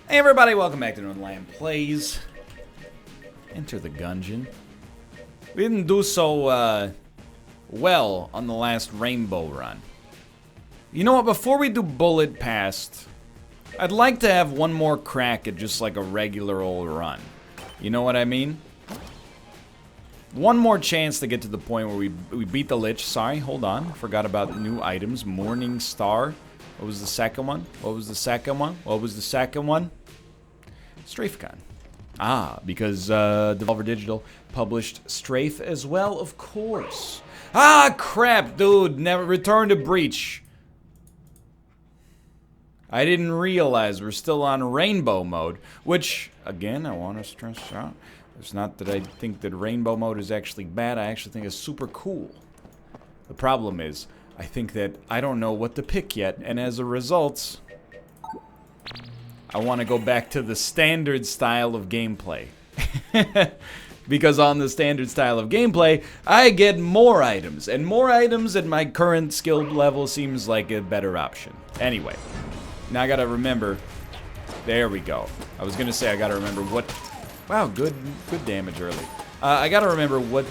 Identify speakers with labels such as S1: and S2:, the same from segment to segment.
S1: Hey everybody, welcome back to Northernlion Plays. Enter the Gungeon. We didn't do so well on the last rainbow run. You know what, before we do bullet past, I'd like to have one more crack at just like a regular old run. You know what I mean? One more chance to get to the point where we beat the lich. Sorry, hold on. Forgot about new items. Morning Star. What was the second one? What was the second one? What was the second one? Strafe Con. Ah, because Devolver Digital published Strafe as well, of course. Ah, crap, dude. Never return to Breach. I didn't realize we're still on rainbow mode, which, again, I want to stress out. It's not that I think that rainbow mode is actually bad. I actually think it's super cool. The problem is, I think that I don't know what to pick yet, and as a result, I want to go back to the standard style of gameplay. Because on the standard style of gameplay, I get more items, and more items at my current skill level seems like a better option. Anyway, now I gotta remember. There we go. I was gonna say I gotta remember what. Wow, good damage early. I gotta remember what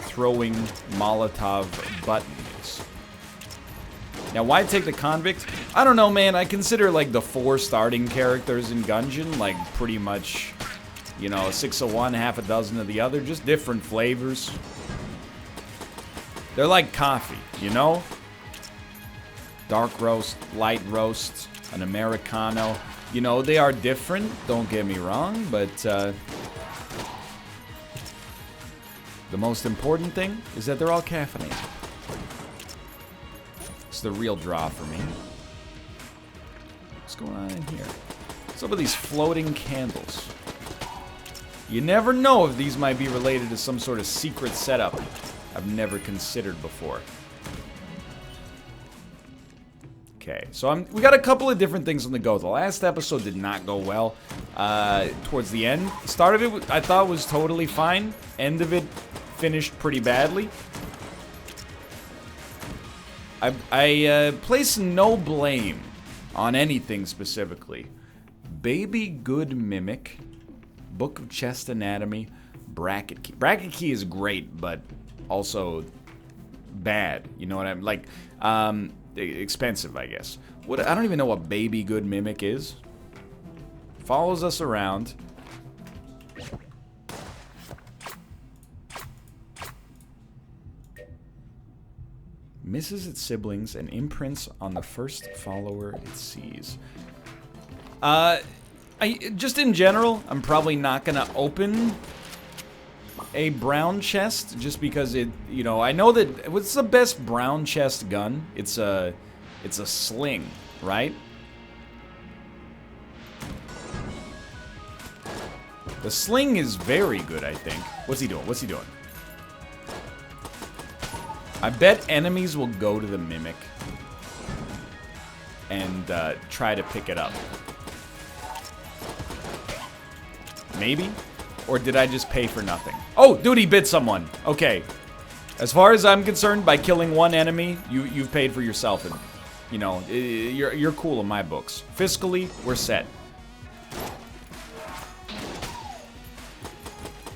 S1: throwing Molotov button is. Now, why take the convict? I don't know, man. I consider like the 4 starting characters in Gungeon like pretty much, you know, 6 of one, half a dozen of the other, just different flavors. They're like coffee, you know? Dark roast, light roast, an Americano. You know, they are different, don't get me wrong, but the most important thing is that they're all caffeinated. It's the real draw for me. What's going on in here? Some of these floating candles. You never know if these might be related to some sort of secret setup I've never considered before. Okay, so we got a couple of different things on the go. The last episode did not go well. Towards the end, the start of it I thought was totally fine. End of it finished pretty badly. I place no blame on anything specifically. Baby Good Mimic, Book of Chest Anatomy, Bracket Key. Bracket Key is great, but also bad. You know what I'm like? Expensive, I guess. I don't even know what Baby Good Mimic is. Follows us around. Misses its siblings and imprints on the first follower it sees. Just in general, I'm probably not gonna open a brown chest just because it, you know, I know that what's the best brown chest gun? It's a sling, right? The sling is very good, I think. What's he doing? What's he doing? I bet enemies will go to the Mimic and try to pick it up. Maybe? Or did I just pay for nothing? Oh, dude, he bit someone. Okay. As far as I'm concerned, by killing one enemy, you've paid for yourself. And, you know, you're cool in my books. Fiscally, we're set.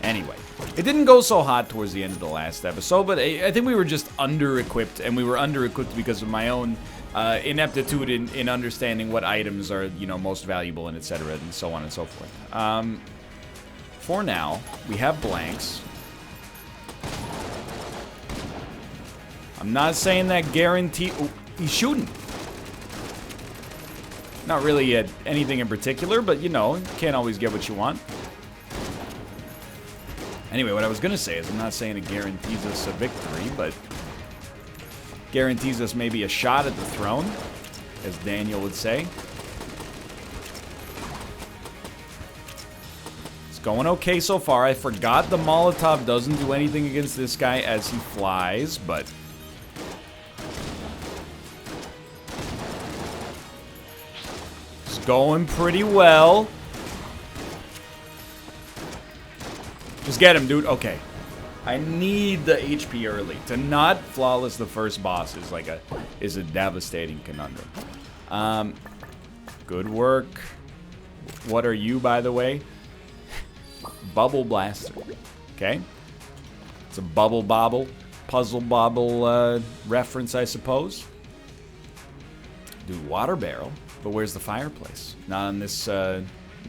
S1: Anyway. It didn't go so hot towards the end of the last episode, but I think we were just under-equipped, and we were under-equipped because of my own ineptitude in understanding what items are, you know, most valuable and etc. and so on and so forth. For now, we have blanks. I'm not saying that guarantee... Ooh, he's shooting. Not really at anything in particular, but, you know, can't always get what you want. Anyway, what I was going to say is I'm not saying it guarantees us a victory, but guarantees us maybe a shot at the throne, as Daniel would say. It's going okay so far. I forgot the Molotov doesn't do anything against this guy as he flies, but... it's going pretty well. Just get him, dude. Okay. I need the HP early. To not flawless the first boss is a devastating conundrum. Good work. What are you, by the way? Bubble Blaster. Okay. It's a bubble bobble, puzzle bobble reference, I suppose. Do water barrel, but where's the fireplace? Not on this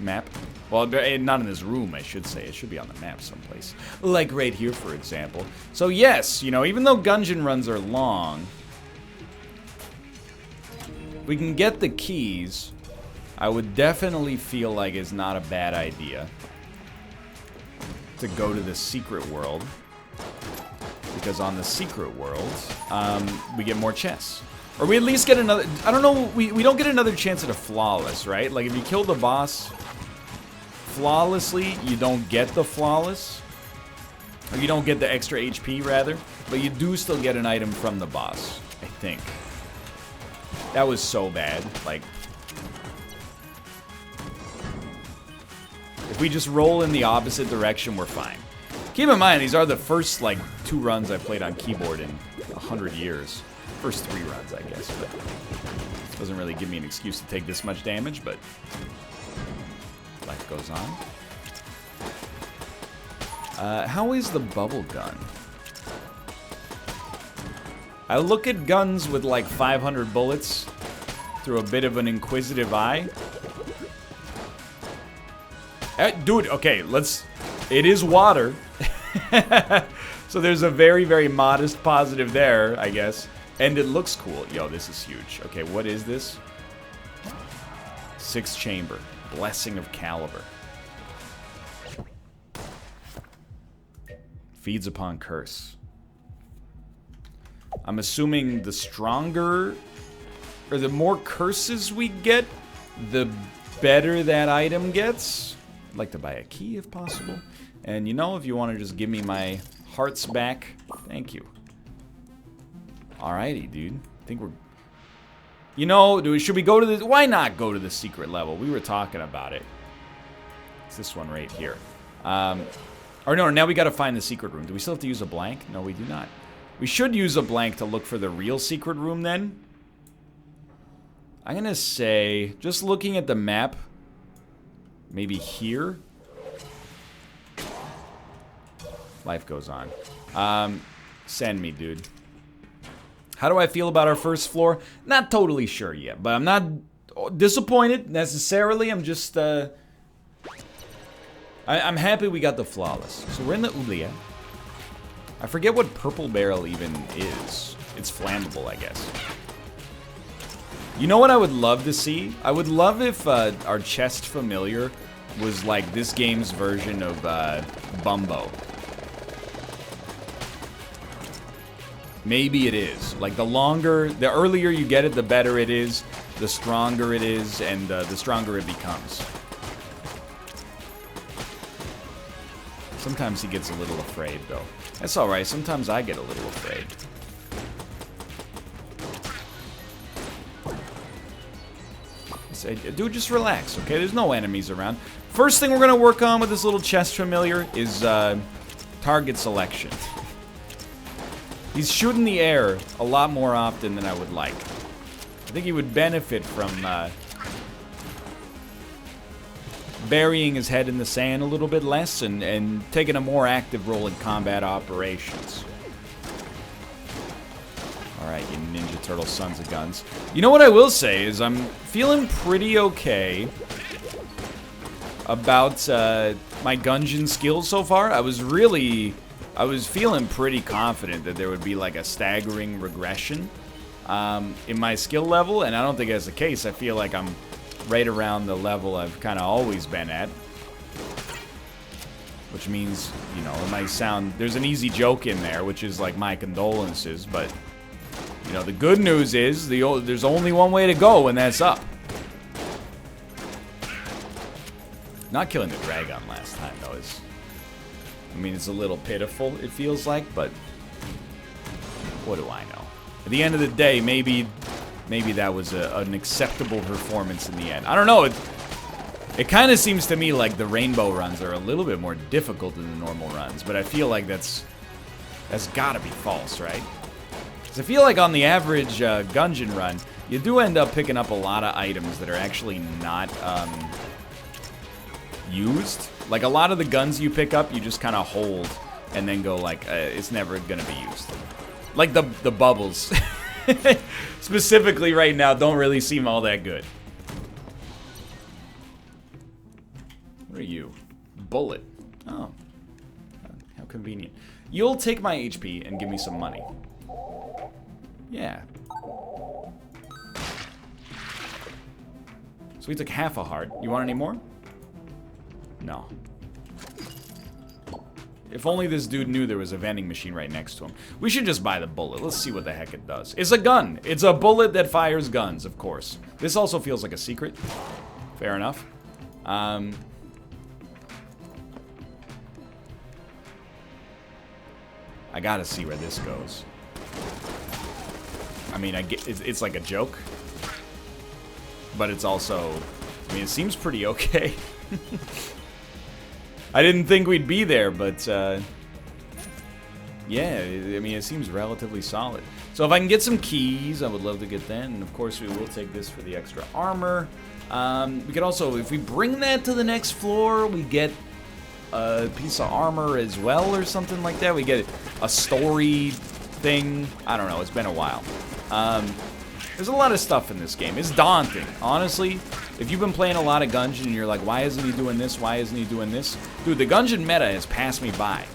S1: map. Well, not in this room, I should say. It should be on the map someplace. Like right here, for example. So yes, you know, even though Gungeon runs are long, we can get the keys. I would definitely feel like it's not a bad idea to go to the secret world. Because on the secret world, we get more chests. Or we at least get another... I don't know, we don't get another chance at a flawless, right? Like, if you kill the boss flawlessly, you don't get the flawless. Or you don't get the extra HP, rather. But you do still get an item from the boss, I think. That was so bad. Like... if we just roll in the opposite direction, we're fine. Keep in mind, these are the first, like, 2 runs I've played on keyboard in 100 years. First 3 runs, I guess, but doesn't really give me an excuse to take this much damage, but life goes on. How is the bubble gun? I look at guns with, like, 500 bullets through a bit of an inquisitive eye. Dude, okay, let's... it is water. So there's a very, very modest positive there, I guess. And it looks cool. Yo, this is huge. Okay, what is this? 6th chamber. Blessing of Caliber. Feeds upon curse. I'm assuming the stronger... or the more curses we get, the better that item gets. I'd like to buy a key if possible. And you know, if you want to just give me my hearts back, thank you. Alrighty, dude. I think we're... you know, should we go to the... why not go to the secret level? We were talking about it. It's this one right here. Or no, now we gotta find the secret room. Do we still have to use a blank? No, we do not. We should use a blank to look for the real secret room then. I'm gonna say, just looking at the map, maybe here. Life goes on. Send me, dude. How do I feel about our first floor? Not totally sure yet, but I'm not disappointed necessarily. I'm just, I'm happy we got the flawless. So we're in the oubliette. I forget what purple barrel even is. It's flammable, I guess. You know what I would love to see? I would love if our chest familiar was like this game's version of Bumbo. Maybe it is. Like, the earlier you get it, the better it is, the stronger it is, and the stronger it becomes. Sometimes he gets a little afraid, though. That's alright, sometimes I get a little afraid. Dude, just relax, okay? There's no enemies around. First thing we're gonna work on with this little chest familiar is target selection. He's shooting the air a lot more often than I would like. I think he would benefit from burying his head in the sand a little bit less and taking a more active role in combat operations. Alright, you Ninja Turtle sons of guns. You know what I will say is I'm feeling pretty okay about my Gungeon skills so far. I was feeling pretty confident that there would be like a staggering regression in my skill level, and I don't think that's the case. I feel like I'm right around the level I've kind of always been at. Which means, you know, it might sound... there's an easy joke in there, which is like my condolences, but... you know, the good news is there's only one way to go, and that's up. Not killing the dragun last time, though, is... I mean, it's a little pitiful, it feels like, but... what do I know? At the end of the day, maybe that was an acceptable performance in the end. I don't know, it kind of seems to me like the rainbow runs are a little bit more difficult than the normal runs, but I feel like that's That's gotta be false, right? Because I feel like on the average Gungeon run, you do end up picking up a lot of items that are actually not used. Like, a lot of the guns you pick up, you just kind of hold and then go like, it's never gonna be used. Like the bubbles. Specifically right now, don't really seem all that good. What are you? Bullet. Oh. How convenient. You'll take my HP and give me some money. Yeah. So we took half a heart. You want any more? No. If only this dude knew there was a vending machine right next to him. We should just buy the bullet. Let's see what the heck it does. It's a gun. It's a bullet that fires guns, of course. This also feels like a secret. Fair enough. I gotta see where this goes. I mean, it's like a joke. But it's also... I mean, it seems pretty okay. I didn't think we'd be there, but, yeah, I mean, it seems relatively solid. So if I can get some keys, I would love to get that, and of course we will take this for the extra armor. We could also, if we bring that to the next floor, we get a piece of armor as well or something like that. We get a story thing. I don't know, it's been a while. There's a lot of stuff in this game. It's daunting, honestly. If you've been playing a lot of Gungeon and you're like, why isn't he doing this? Why isn't he doing this? Dude, the Gungeon meta has passed me by.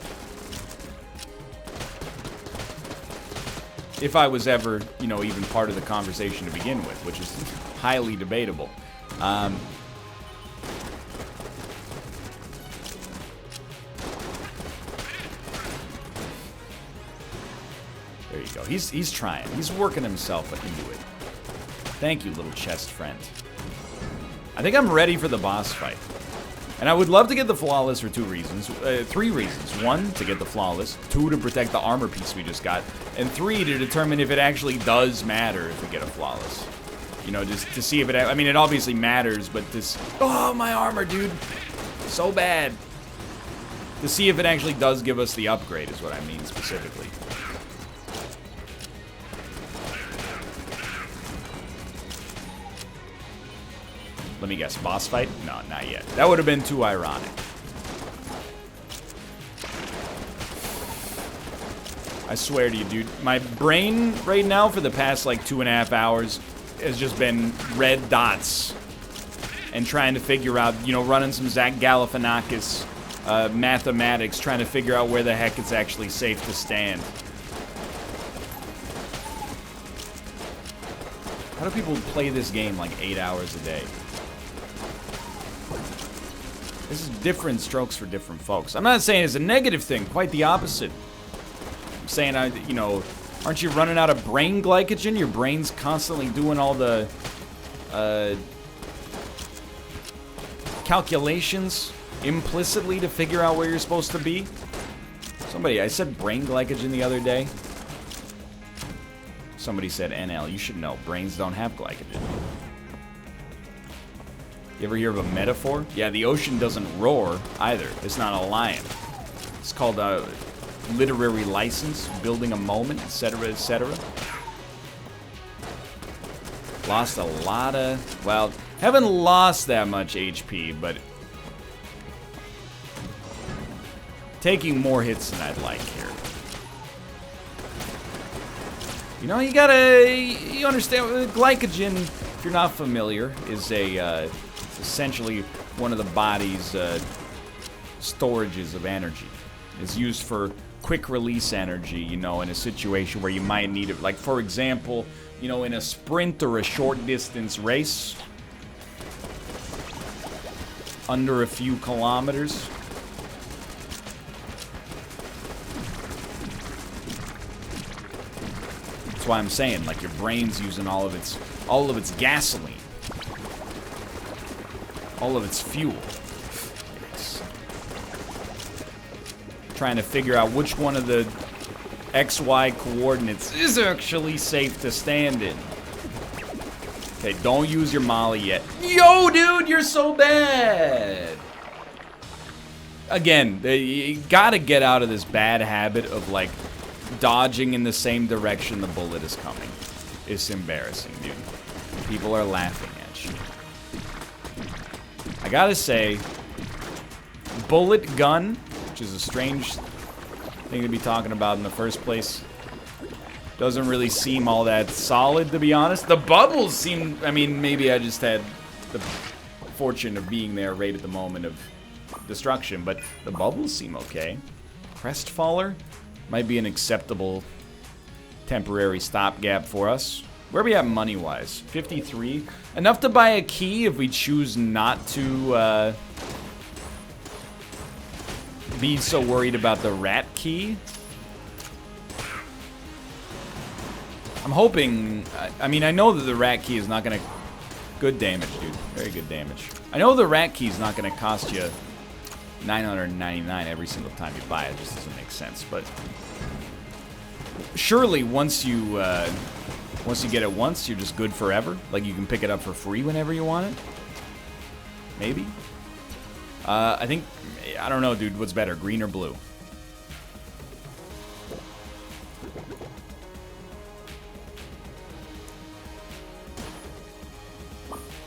S1: If I was ever, you know, even part of the conversation to begin with, which is highly debatable. There you go. He's trying. He's working himself into it. Thank you, little chest friend. I think I'm ready for the boss fight. And I would love to get the flawless for 2 reasons. 3 reasons. 1, to get the flawless. 2, to protect the armor piece we just got. And 3, to determine if it actually does matter if we get a flawless. You know, just to see if it... I mean, it obviously matters, but this... Oh, my armor, dude. So bad. To see if it actually does give us the upgrade is what I mean specifically. Let me guess, boss fight? No, not yet. That would have been too ironic. I swear to you, dude. My brain right now for the past, like, 2.5 hours has just been red dots. And trying to figure out, you know, running some Zach Galifianakis mathematics, trying to figure out where the heck it's actually safe to stand. How do people play this game, like, 8 hours a day? This is different strokes for different folks. I'm not saying it's a negative thing, quite the opposite. I'm saying, you know, aren't you running out of brain glycogen? Your brain's constantly doing all the calculations implicitly to figure out where you're supposed to be. I said brain glycogen the other day. Somebody said NL. You should know, brains don't have glycogen. You ever hear of a metaphor? Yeah, the ocean doesn't roar either. It's not a lion. It's called a literary license, building a moment, etc., etc. Lost a lot of... Well, haven't lost that much HP, but... taking more hits than I'd like here. You know, you understand, glycogen, if you're not familiar, is a... essentially one of the body's storages of energy. It's used for quick release energy, you know, in a situation where you might need it. Like, for example, you know, in a sprint or a short distance race, under a few kilometers. That's why I'm saying, like, your brain's using all of its gasoline. All of its fuel. It's trying to figure out which one of the XY coordinates is actually safe to stand in. Okay, don't use your molly yet. Yo, dude, you're so bad! Again, you gotta get out of this bad habit of, like, dodging in the same direction the bullet is coming. It's embarrassing, dude. People are laughing at you. I gotta say, bullet gun, which is a strange thing to be talking about in the first place, doesn't really seem all that solid, to be honest. The bubbles seem... I mean, maybe I just had the fortune of being there right at the moment of destruction, but the bubbles seem okay. Crestfaller might be an acceptable temporary stopgap for us. Where are we at money-wise? 53. Enough to buy a key if we choose not to be so worried about the rat key. I'm hoping... I mean, I know that the rat key is not going to... Good damage, dude. Very good damage. I know the rat key is not going to cost you $999 every single time you buy it. It just doesn't make sense. But surely once you get it once, you're just good forever. Like, you can pick it up for free whenever you want it. Maybe. I think... I don't know, dude. What's better, green or blue?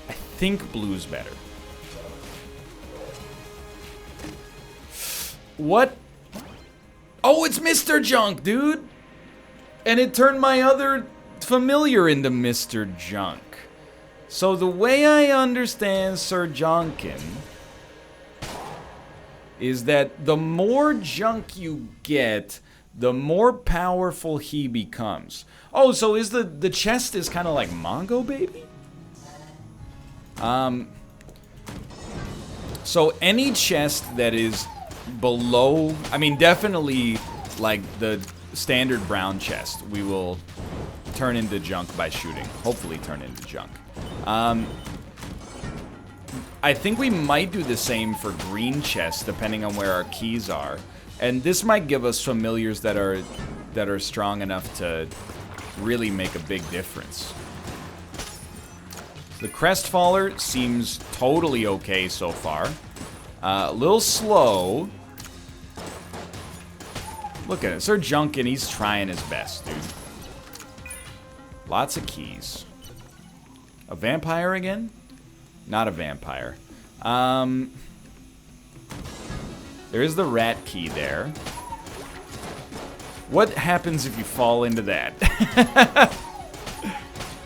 S1: I think blue's better. What? Oh, it's Mr. Junk, dude! And it turned my other familiar into Mr. Junk. So the way I understand Sir Junkin is that the more junk you get, the more powerful he becomes. Oh, so is the chest is kind of like Mongo Baby? So any chest that is below, I mean, definitely like the standard brown chest, we will turn into junk by shooting. Hopefully turn into junk. I think we might do the same for green chests, depending on where our keys are. And this might give us familiars that are strong enough to really make a big difference. The Crestfaller seems totally okay so far. A little slow. Look at it. Sir Junkin, he's trying his best, dude. Lots of keys. A vampire again? Not a vampire. There is the rat key there. What happens if you fall into that?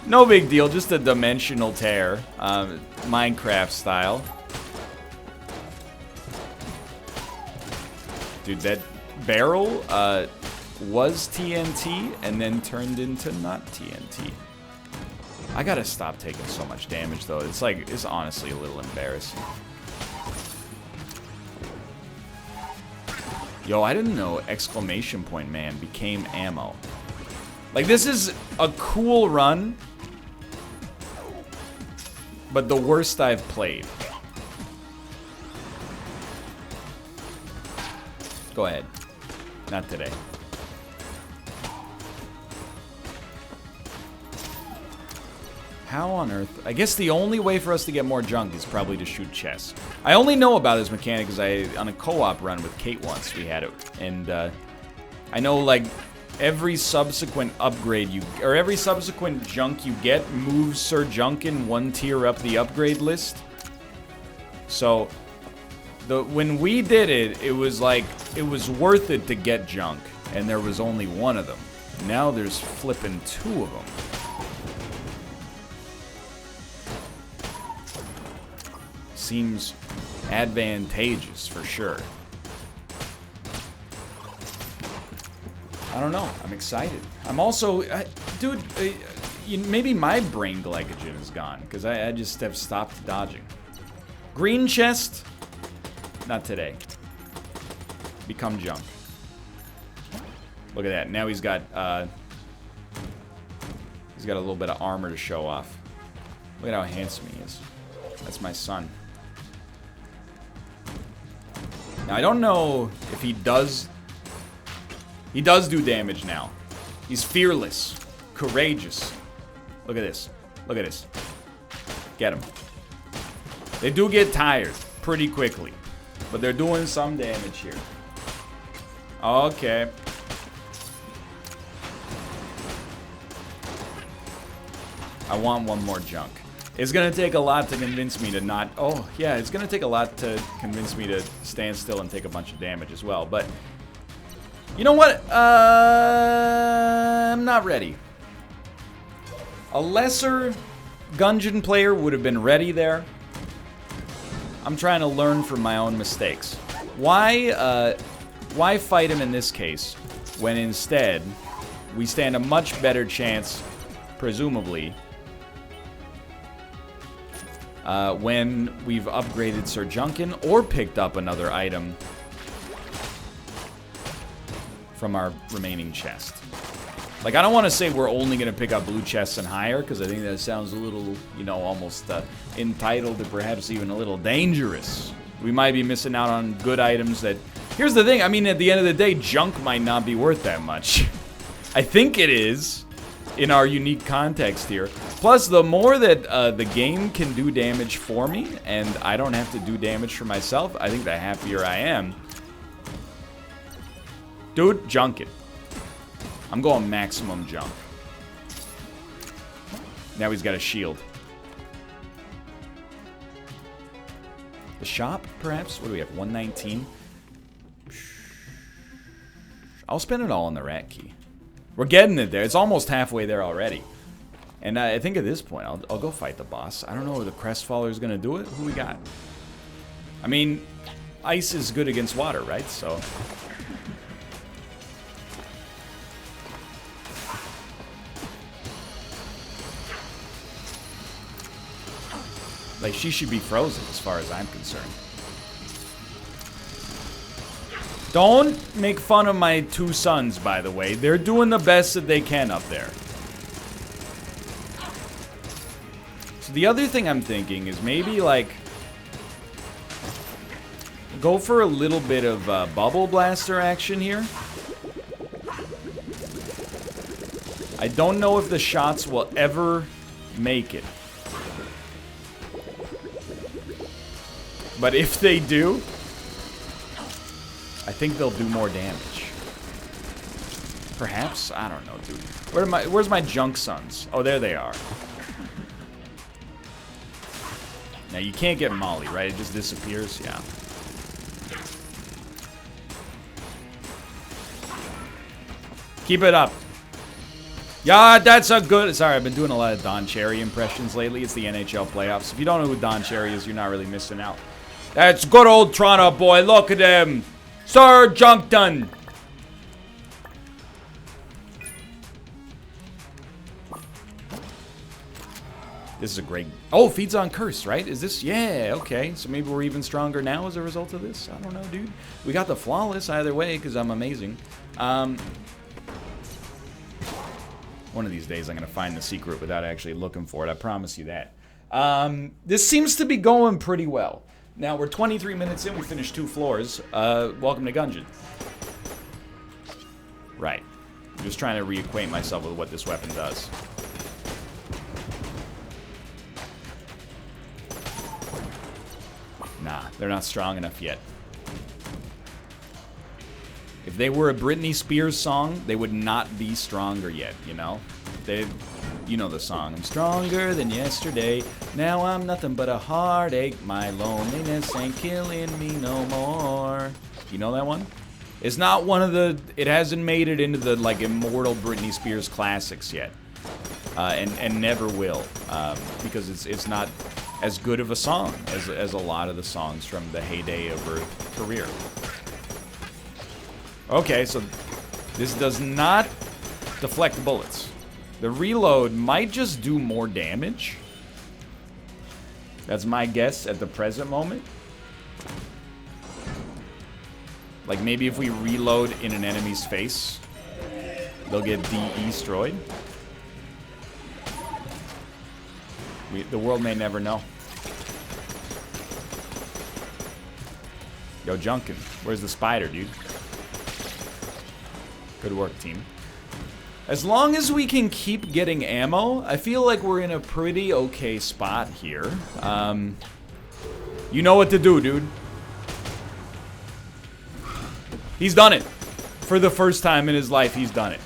S1: No big deal, just a dimensional tear. Minecraft style. Dude, that barrel was TNT and then turned into not TNT. I gotta stop taking so much damage, though. It's like, it's honestly a little embarrassing. Yo, I didn't know exclamation point man became ammo. Like, this is a cool run, but the worst I've played. Go ahead. Not today. How on earth? I guess the only way for us to get more junk is probably to shoot chests. I only know about this mechanic because on a co-op run with Kate once, we had it. And I know, like, every subsequent upgrade or every subsequent junk you get moves Sir Junkin one tier up the upgrade list. So, when we did it, it was like, it was worth it to get junk. And there was only one of them. Now there's flipping two of them. Seems advantageous for sure. I don't know. I'm excited. I'm also, dude. Maybe my brain glycogen is gone because I just have stopped dodging. Green chest. Not today. Become junk. Look at that. Now he's got a little bit of armor to show off. Look at how handsome he is. That's my son. Now, I don't know if he does... He does do damage now. He's fearless. Courageous. Look at this. Look at this. Get him. They do get tired pretty quickly. But they're doing some damage here. Okay. I want one more junk. It's gonna take a lot to convince me to not... Oh, yeah, it's gonna take a lot to convince me to stand still and take a bunch of damage as well, but... You know what? I'm not ready. A lesser Gungeon player would have been ready there. I'm trying to learn from my own mistakes. Why fight him in this case, when instead, we stand a much better chance, presumably, when we've upgraded Sir Junkin or picked up another item from our remaining chest. Like, I don't want to say we're only going to pick up blue chests and higher, because I think that sounds a little, you know, almost entitled or perhaps even a little dangerous. We might be missing out on good items that... Here's the thing, I mean, at the end of the day, junk might not be worth that much. I think it is, in our unique context here. Plus, the more that the game can do damage for me, and I don't have to do damage for myself, I think the happier I am. Dude, junk it. I'm going maximum junk. Now he's got a shield. The shop, perhaps? What do we have? 119? I'll spend it all on the rat key. We're getting it there. It's almost halfway there already. And I think at this point, I'll go fight the boss. I don't know if the crest follower is going to do it. Who we got? I mean, ice is good against water, right? So... Like, she should be frozen as far as I'm concerned. Don't make fun of my two sons, by the way. They're doing the best that they can up there. So the other thing I'm thinking is maybe, like, go for a little bit of bubble blaster action here. I don't know if the shots will ever make it. But if they do, I think they'll do more damage. Perhaps? I don't know, dude. Where's my junk sons? Oh, there they are. Now, you can't get Molly, right? It just disappears? Yeah. Keep it up. Yeah, that's a good... Sorry, I've been doing a lot of Don Cherry impressions lately. It's the NHL playoffs. If you don't know who Don Cherry is, you're not really missing out. That's good old Toronto boy. Look at him. Sir Junkin. This is a great... Oh, feeds on curse, right? Is this... Yeah, okay. So maybe we're even stronger now as a result of this? I don't know, dude. We got the flawless either way because I'm amazing. One of these days I'm going to find the secret without actually looking for it. I promise you that. This seems to be going pretty well. Now, we're 23 minutes in. We finished 2 floors. Welcome to Gungeon. Right. I'm just trying to reacquaint myself with what this weapon does. Nah, they're not strong enough yet. If they were a Britney Spears song, they would not be stronger yet, you know? You know the song. I'm stronger than yesterday. Now I'm nothing but a heartache. My loneliness ain't killing me no more. You know that one? It's not one of the... It hasn't made it into the, like, immortal Britney Spears classics yet. And never will. Because it's not as good of a song as a lot of the songs from the heyday of her career. Okay, so this does not deflect bullets. The reload might just do more damage. That's my guess at the present moment. Like, maybe if we reload in an enemy's face, they'll get de-destroyed. The world may never know. Yo, Junkin, where's the spider, dude? Good work, team. As long as we can keep getting ammo, I feel like we're in a pretty okay spot here. You know what to do, dude. He's done it. For the first time in his life, he's done it.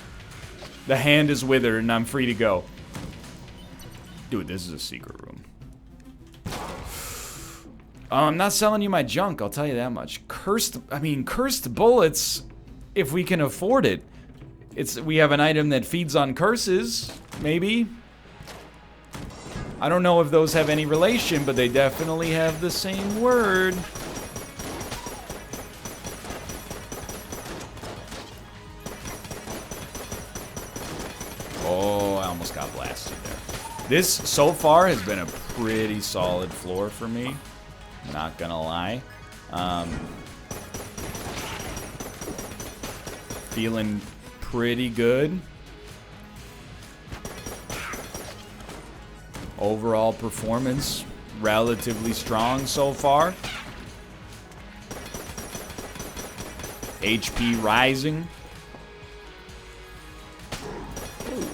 S1: The hand is withered and I'm free to go. Dude, this is a secret room. I'm not selling you my junk, I'll tell you that much. Cursed bullets, if we can afford it. We have an item that feeds on curses, maybe. I don't know if those have any relation, but they definitely have the same word. Oh, I almost got blasted there. This, so far, has been a pretty solid floor for me. Not gonna lie. Feeling pretty good. Overall performance, relatively strong so far. HP rising. Ooh.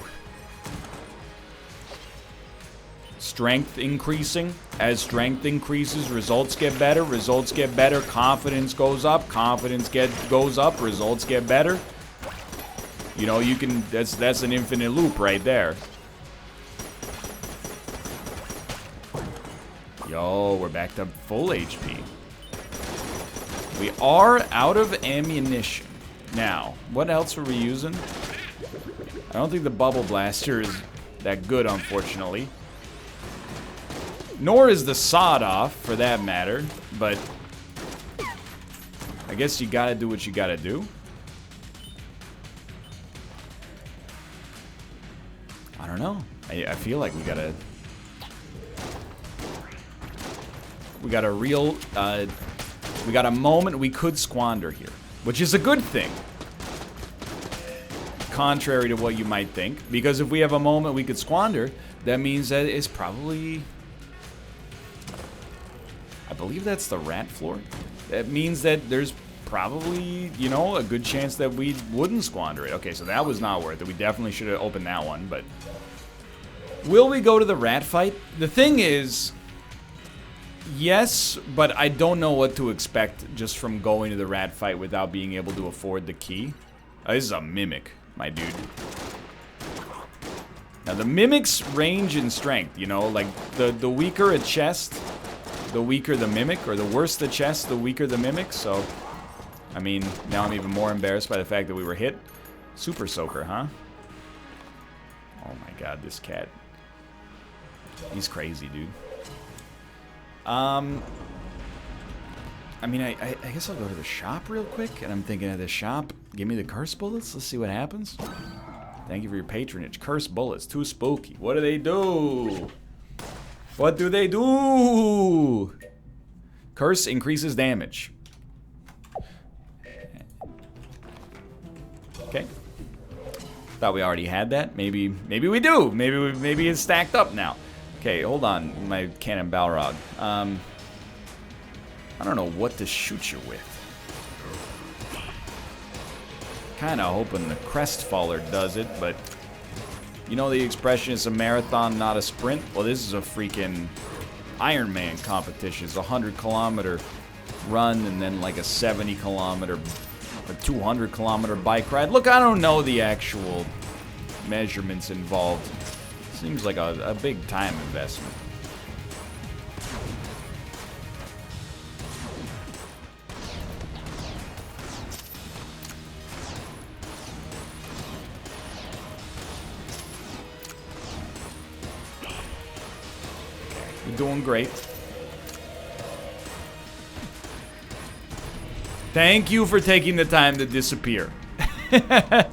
S1: Strength increasing. As strength increases, results get better. Results get better. Confidence goes up. Confidence goes up. Results get better. You know, you can. That's an infinite loop right there. Yo, we're back to full HP. We are out of ammunition. Now, what else are we using? I don't think the bubble blaster is that good, unfortunately. Nor is the sawed-off, for that matter. But I guess you gotta do what you gotta do. I don't know. I feel like we got a real, we got a moment we could squander here, which is a good thing. Contrary to what you might think, because if we have a moment we could squander, that means that it's probably, I believe that's the rat floor. That means that there's probably, you know, a good chance that we wouldn't squander it. Okay, so that was not worth it. We definitely should have opened that one, but will we go to the rat fight? The thing is, yes, but I don't know what to expect just from going to the rat fight without being able to afford the key. This is a mimic, my dude. Now, the mimic's range and strength, you know, like the weaker a chest, the weaker the mimic, or the worse the chest, the weaker the mimic. So, I mean, now I'm even more embarrassed by the fact that we were hit. Super soaker, huh? Oh my god, this cat. He's crazy, dude. I mean, I guess I'll go to the shop real quick. And I'm thinking of the shop. Give me the curse bullets. Let's see what happens. Thank you for your patronage. Curse bullets. Too spooky. What do they do? What do they do? Curse increases damage. Okay. Thought we already had that. Maybe we do. Maybe it's stacked up now. Okay, hold on, my cannon balrog. I don't know what to shoot you with. Kinda hoping the Crestfaller does it, but you know the expression, it's a marathon, not a sprint? Well, this is a freaking Iron Man competition. It's a 100-kilometer run and then like a 70-kilometer or 200-kilometer bike ride. Look, I don't know the actual measurements involved. Seems like a big time investment. You're doing great. Thank you for taking the time to disappear. If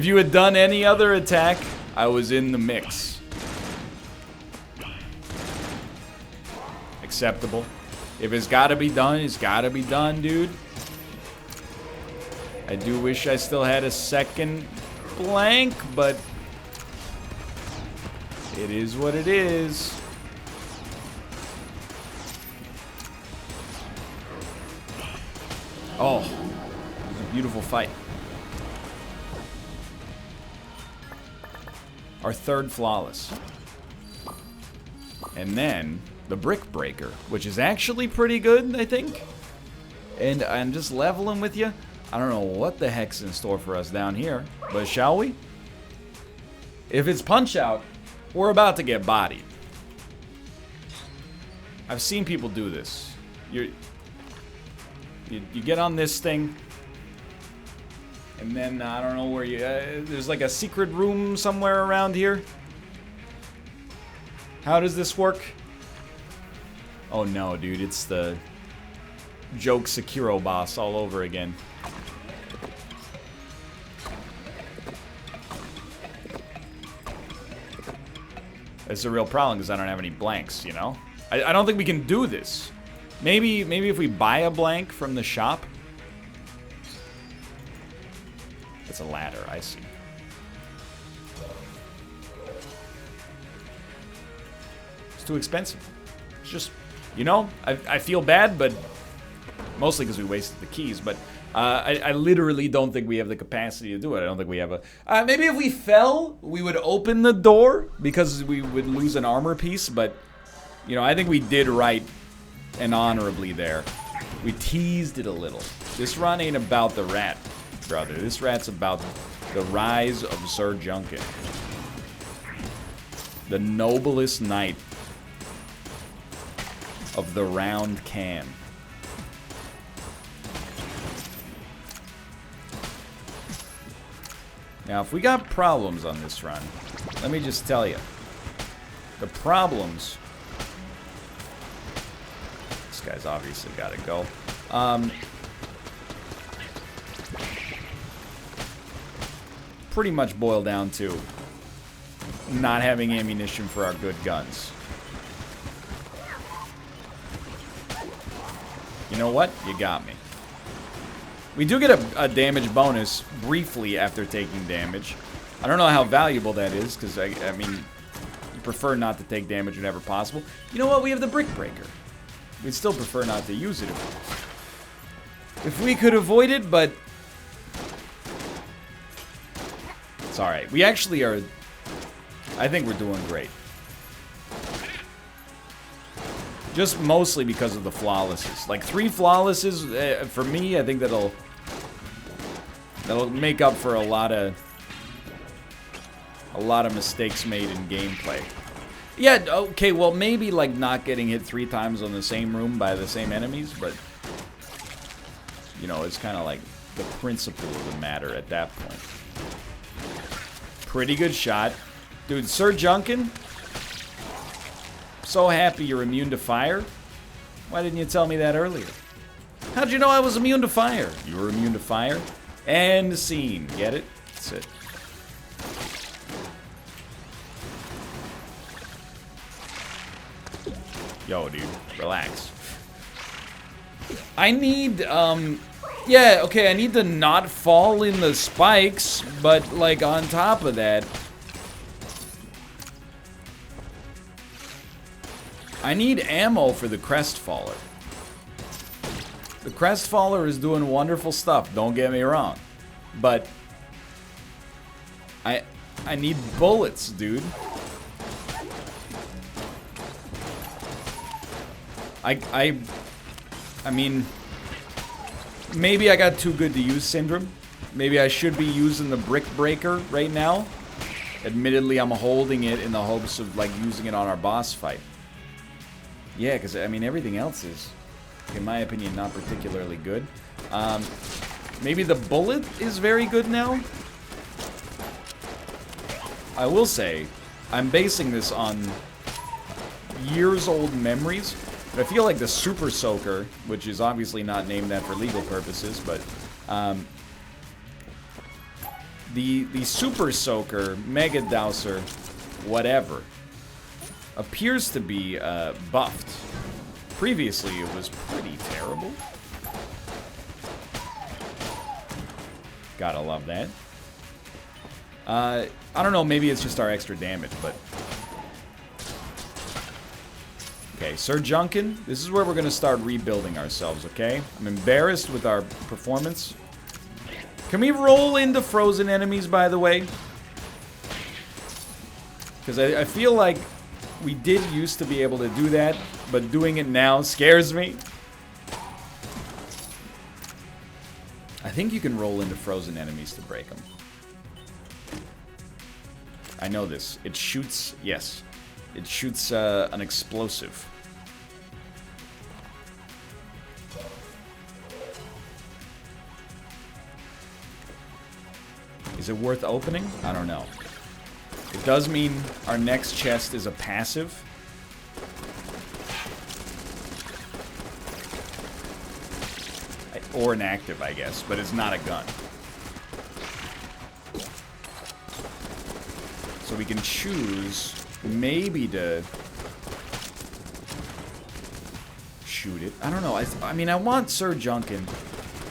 S1: you had done any other attack, I was in the mix. Acceptable. If it's gotta be done, it's gotta be done, dude. I do wish I still had a second blank, but it is what it is. Oh, it was a beautiful fight. Our third flawless. And then the brick breaker, which is actually pretty good, I think. And I'm just leveling with you. I don't know what the heck's in store for us down here, but shall we? If it's punch out, We're about to get bodied. I've seen people do this. You get on this thing, and then I don't know where you. There's like a secret room somewhere around here. How does this work? Oh no, dude! It's the joke Sekiro boss all over again. It's a real problem because I don't have any blanks, you know? I don't think we can do this. Maybe if we buy a blank from the shop. It's a ladder, I see. It's too expensive. It's just, you know, I feel bad, but mostly because we wasted the keys, but I literally don't think we have the capacity to do it. I don't think we have a... maybe if we fell, we would open the door because we would lose an armor piece, but, you know, I think we did right and honorably there. We teased it a little. This run ain't about the rat, brother. This rat's about the rise of Sir Junkin. The noblest knight of the round can. Now, if we got problems on this run, let me just tell you. The problems... This guy's obviously got to go. Pretty much boil down to not having ammunition for our good guns. You know what? You got me. We do get a damage bonus briefly after taking damage. I don't know how valuable that is, because, I mean, you prefer not to take damage whenever possible. You know what? We have the Brick Breaker. We'd still prefer not to use it if we could avoid it, but it's alright. We actually are... I think we're doing great. Just mostly because of the flawlesses. Like, 3 flawlesses, for me, I think that'll make up for a lot of mistakes made in gameplay. Yeah, okay, well, maybe, like, not getting hit 3 times on the same room by the same enemies, but, you know, it's kind of like the principle of the matter at that point. Pretty good shot. Dude, Sir Junkin, so happy you're immune to fire. Why didn't you tell me that earlier? How'd you know I was immune to fire? You were immune to fire? And scene. Get it? That's it. Yo, dude. Relax. I need, yeah, okay, I need to not fall in the spikes, but, like, on top of that, I need ammo for the Crestfaller. The Crestfaller is doing wonderful stuff, don't get me wrong. But I need bullets, dude. I mean, maybe I got too good to use Syndrome. Maybe I should be using the Brick Breaker right now. Admittedly, I'm holding it in the hopes of, like, using it on our boss fight. Yeah, because, I mean, everything else is, in my opinion, not particularly good. Maybe the bullet is very good now? I will say, I'm basing this on years-old memories. But I feel like the Super Soaker, which is obviously not named that for legal purposes, but the Super Soaker, Mega Dowser, whatever, appears to be buffed. Previously, it was pretty terrible. Gotta love that. I don't know, maybe it's just our extra damage, but... Okay, Sir Junkin, this is where we're gonna start rebuilding ourselves, okay? I'm embarrassed with our performance. Can we roll into frozen enemies, by the way? Because I feel like we did used to be able to do that, but doing it now scares me. I think you can roll into frozen enemies to break them. I know this. It shoots... Yes. It shoots an explosive. Is it worth opening? I don't know. It does mean our next chest is a passive. Or an active, I guess, but it's not a gun. So we can choose maybe to shoot it. I don't know. I mean, I want Sir Junkin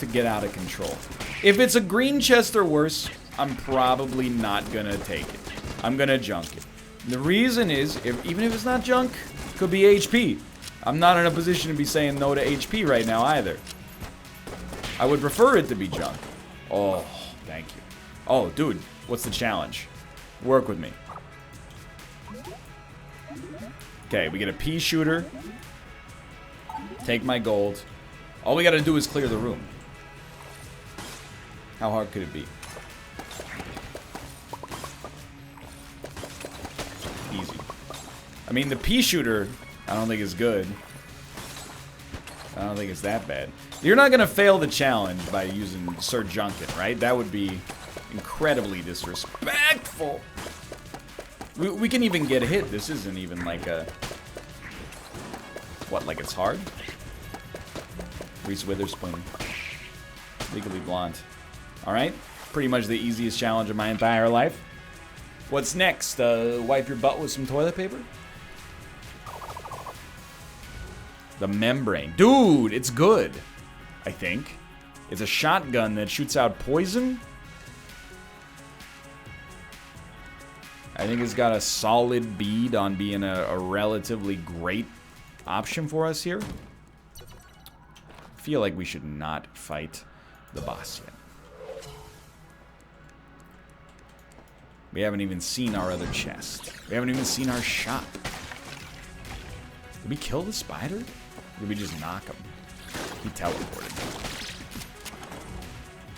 S1: to get out of control. If it's a green chest or worse, I'm probably not gonna take it. I'm gonna junk it. The reason is, even if it's not junk, it could be HP. I'm not in a position to be saying no to HP right now either. I would prefer it to be junk. Oh, thank you. Oh, dude, what's the challenge? Work with me. Okay, we get a pea shooter. Take my gold. All we gotta do is clear the room. How hard could it be? Easy. I mean, the pea shooter, I don't think is good. I don't think it's that bad. You're not gonna fail the challenge by using Sir Junkin, right? That would be incredibly disrespectful. We can even get a hit. This isn't even like a... What, like it's hard? Reese Witherspoon. Legally Blonde. Alright. Pretty much the easiest challenge of my entire life. What's next? Wipe your butt with some toilet paper? The membrane. Dude, it's good. I think. It's a shotgun that shoots out poison. I think it's got a solid bead on being a relatively great option for us here. I feel like we should not fight the boss yet. We haven't even seen our other chest. We haven't even seen our shop. Did we kill the spider? Or did we just knock him? He teleported.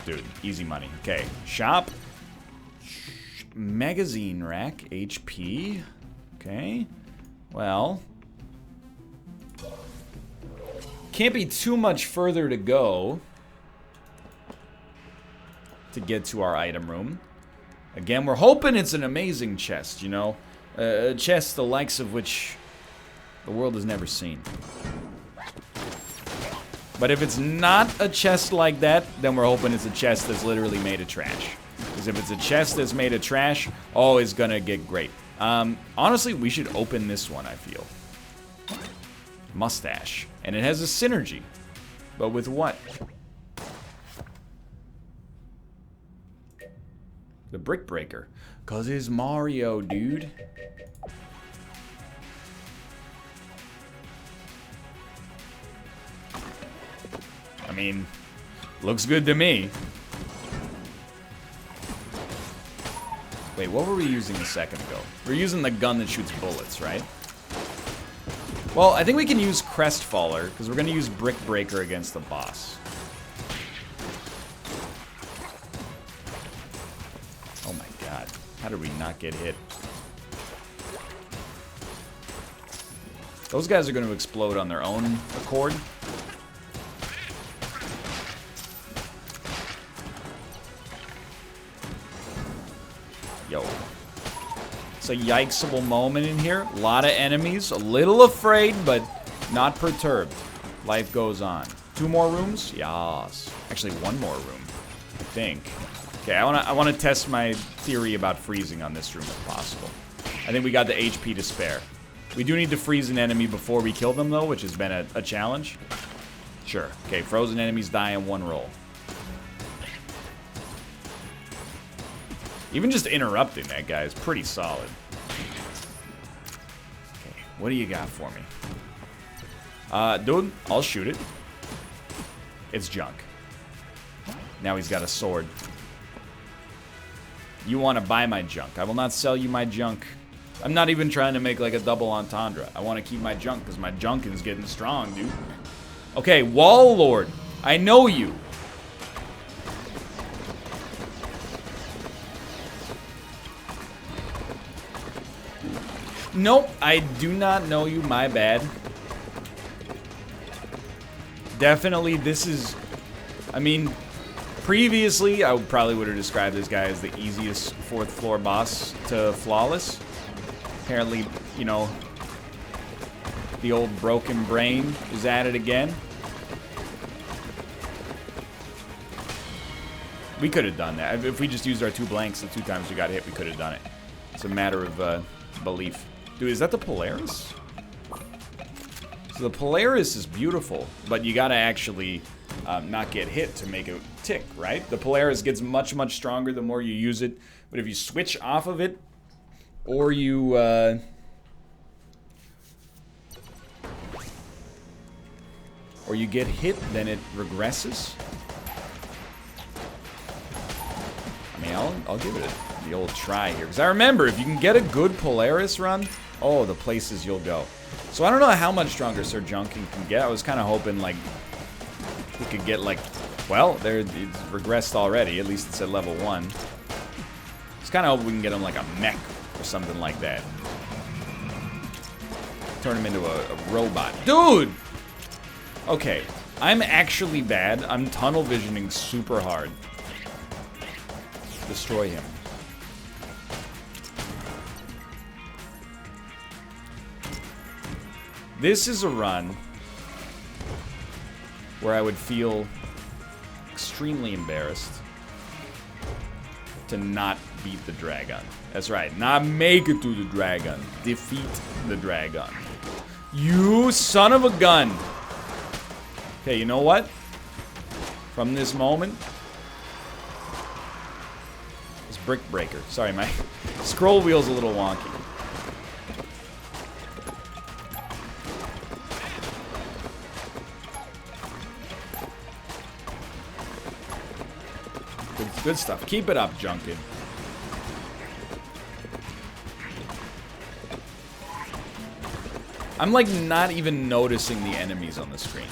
S1: Dude, easy money. Okay, shop. Magazine rack, HP. Okay. Well. Can't be too much further to go to get to our item room. Again, we're hoping it's an amazing chest, you know? A chest the likes of which the world has never seen. But if it's not a chest like that, then we're hoping it's a chest that's literally made of trash. Because if it's a chest that's made of trash, oh, it's gonna get great. Honestly, we should open this one, I feel. Mustache. And it has a synergy. But with what? The Brick Breaker. Cause it's Mario, dude. I mean, looks good to me. Wait, what were we using a second ago? We're using the gun that shoots bullets, right? Well, I think we can use Crestfaller, because we're going to use Brick Breaker against the boss. Oh my god. How did we not get hit? Those guys are going to explode on their own accord. Yo. It's a yikesable moment in here. A lot of enemies. A little afraid, but not perturbed. Life goes on. 2 more rooms? Yas. Actually, 1 more room. I think. Okay, I wanna test my theory about freezing on this room if possible. I think we got the HP to spare. We do need to freeze an enemy before we kill them, though, which has been a challenge. Sure. Okay, frozen enemies die in 1 roll. Even just interrupting that guy is pretty solid. Okay, what do you got for me? Dude, I'll shoot it. It's junk. Now he's got a sword. You want to buy my junk. I will not sell you my junk. I'm not even trying to make like a double entendre. I want to keep my junk because my Junkin's getting strong, dude. Okay, Wall Lord. I know you. Nope, I do not know you, my bad. Definitely, this is... I mean, previously, I probably would have described this guy as the easiest 4th floor boss to flawless. Apparently, you know, the old broken brain is at it again. We could have done that. If we just used our 2 blanks the 2 times we got hit, we could have done it. It's a matter of belief. Dude, is that the Polaris? So the Polaris is beautiful, but you gotta actually not get hit to make it tick, right? The Polaris gets much, much stronger the more you use it. But if you switch off of it, or you... or you get hit, then it regresses. I mean, I'll give it the old try here. Because I remember, if you can get a good Polaris run, oh, the places you'll go. So I don't know how much stronger Sir Junkin can get. I was kind of hoping, like, we could get, like, well, there it's regressed already. At least it's at level 1. Just kind of hope we can get him, like, a mech or something like that. Turn him into a robot. Dude! Okay, I'm actually bad. I'm tunnel visioning super hard. Destroy him. This is a run where I would feel extremely embarrassed to not beat the dragun. That's right, not make it to the dragun. Defeat the dragun. You son of a gun! Okay, you know what? From this moment... It's Brick Breaker. Sorry, my scroll wheel's a little wonky. Good stuff. Keep it up, Junkin. I'm like not even noticing the enemies on the screen.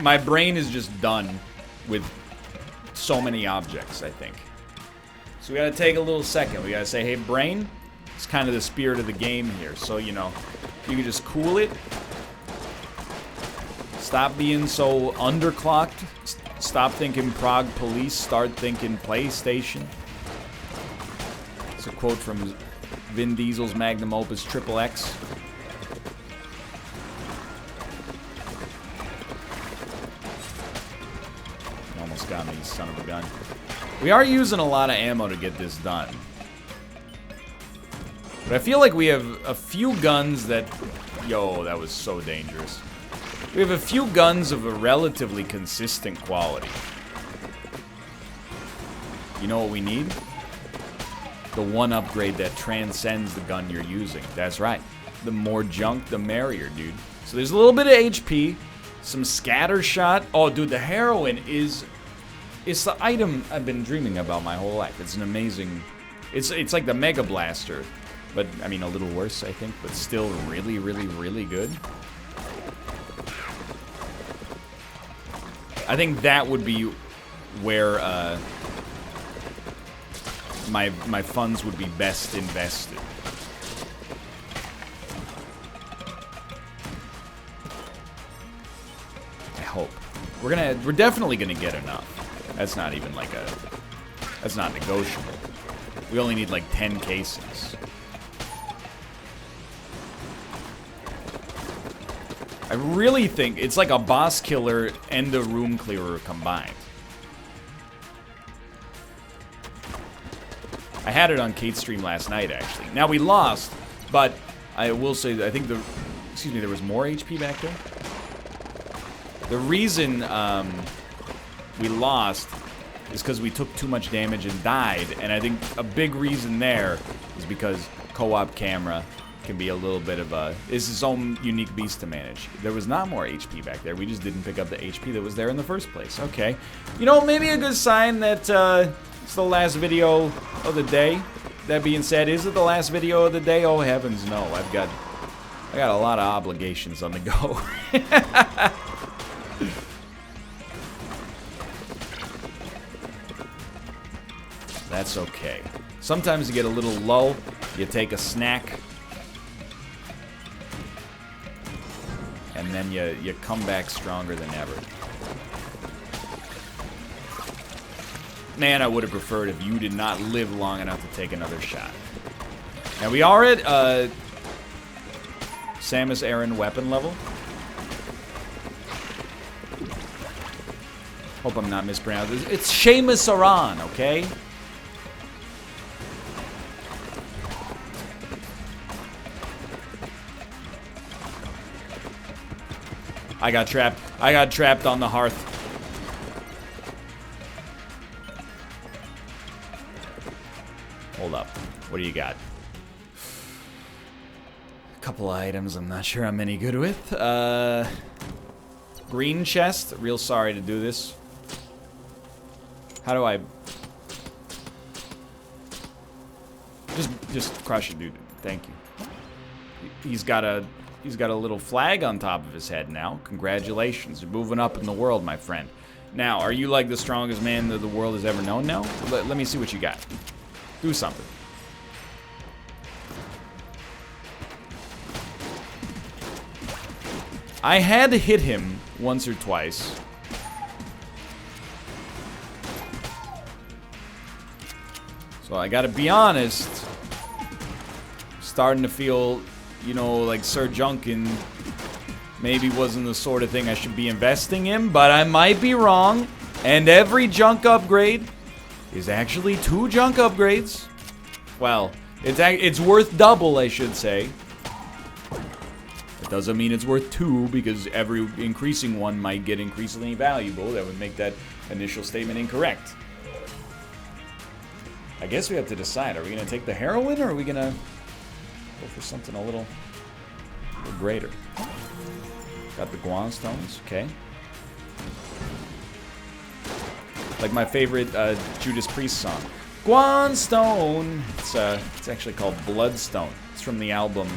S1: My brain is just done with so many objects, I think. So we gotta take a little second. We gotta say, hey, brain, it's kind of the spirit of the game here. So, you know, you can just cool it. Stop being so underclocked. Stop thinking Prague Police, start thinking PlayStation. It's a quote from Vin Diesel's magnum opus Triple X. Almost got me, son of a gun. We are using a lot of ammo to get this done. But I feel like we have a few guns that... Yo, that was so dangerous. We have a few guns of a relatively consistent quality. You know what we need? The one upgrade that transcends the gun you're using. That's right. The more junk, the merrier, dude. So there's a little bit of HP, some scatter shot. Oh, dude, the heroin is... It's the item I've been dreaming about my whole life. It's an amazing... It's like the Mega Blaster. But, I mean, a little worse, I think. But still really, really, really good. I think that would be where my funds would be best invested. I hope. We're definitely gonna get enough. That's not even like that's not negotiable. We only need like 10 cases. I really think it's like a boss killer and a room clearer combined. I had it on Kate's stream last night, actually. Now, we lost, but I will say that I think there was more HP back there. The reason we lost is because we took too much damage and died, and I think a big reason there is because co-op camera can be a little bit of a... It's its own unique beast to manage. There was not more HP back there. We just didn't pick up the HP that was there in the first place. Okay. You know, maybe a good sign that it's the last video of the day. That being said, is it the last video of the day? Oh, heavens no. I got a lot of obligations on the go. That's okay. Sometimes you get a little lull. You take a snack. and then you come back stronger than ever. Man, I would have preferred if you did not live long enough to take another shot. Now we are at Samus Aran weapon level. Hope I'm not mispronouncing this. It's Seamus Aran, okay? I got trapped. I got trapped on the hearth. Hold up. What do you got? A couple of items I'm not sure I'm any good with. Green chest. Real sorry to do this. How do I... Just crush it, dude. Thank you. He's got a little flag on top of his head now. Congratulations. You're moving up in the world, my friend. Now, are you like the strongest man that the world has ever known now? Let me see what you got. Do something. I had to hit him once or twice. So I gotta be honest. Starting to feel, you know, like Sir Junkin maybe wasn't the sort of thing I should be investing in, but I might be wrong. And every junk upgrade is actually 2 junk upgrades. Well, it's worth double, I should say. It doesn't mean it's worth 2, because every increasing one might get increasingly valuable. That would make that initial statement incorrect. I guess we have to decide. Are we going to take the heroin, or are we going to go for something a little greater? Got the Guan stones. Okay. Like my favorite Judas Priest song. Guan Stone. It's actually called Bloodstone. It's from the album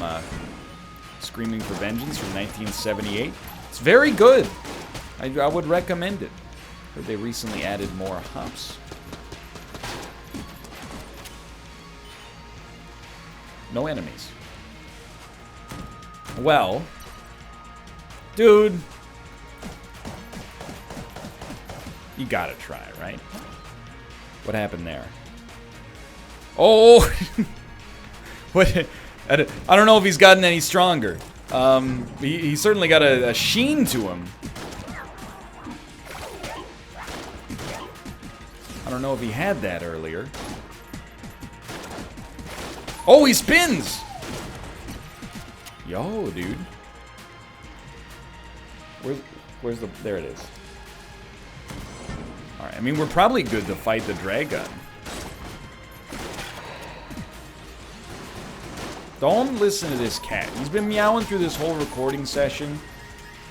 S1: Screaming for Vengeance from 1978. It's very good. I would recommend it. But they recently added more hops. No enemies. Well, dude, you gotta try, right? What happened there? Oh, what? I don't know if he's gotten any stronger. He certainly got a sheen to him. I don't know if he had that earlier. Oh, he spins! Yo, dude. Where's the... There it is. Alright, I mean, we're probably good to fight the dragun. Don't listen to this cat. He's been meowing through this whole recording session.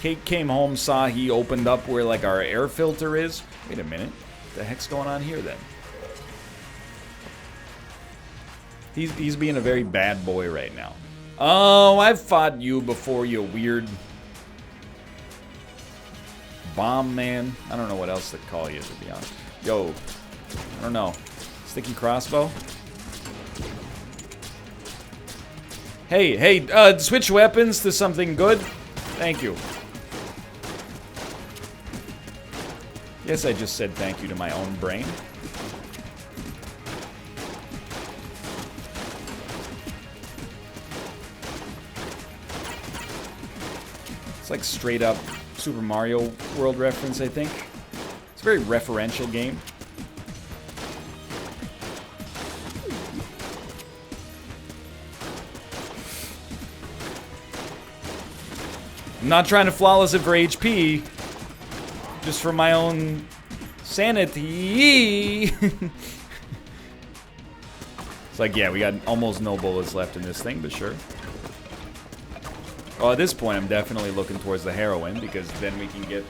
S1: Kate came home, saw he opened up where, like, our air filter is. Wait a minute. What the heck's going on here, then? He's being a very bad boy right now. Oh, I've fought you before, you weird bomb man. I don't know what else to call you, to be honest. Yo, I don't know. Sticky crossbow? Hey, switch weapons to something good. Thank you. Yes, I just said thank you to my own brain. It's like straight up Super Mario World reference, I think. It's a very referential game. I'm not trying to flawless it for HP, just for my own sanity. It's like, yeah, we got almost no bullets left in this thing, but sure. Well, at this point, I'm definitely looking towards the heroin, because then we can get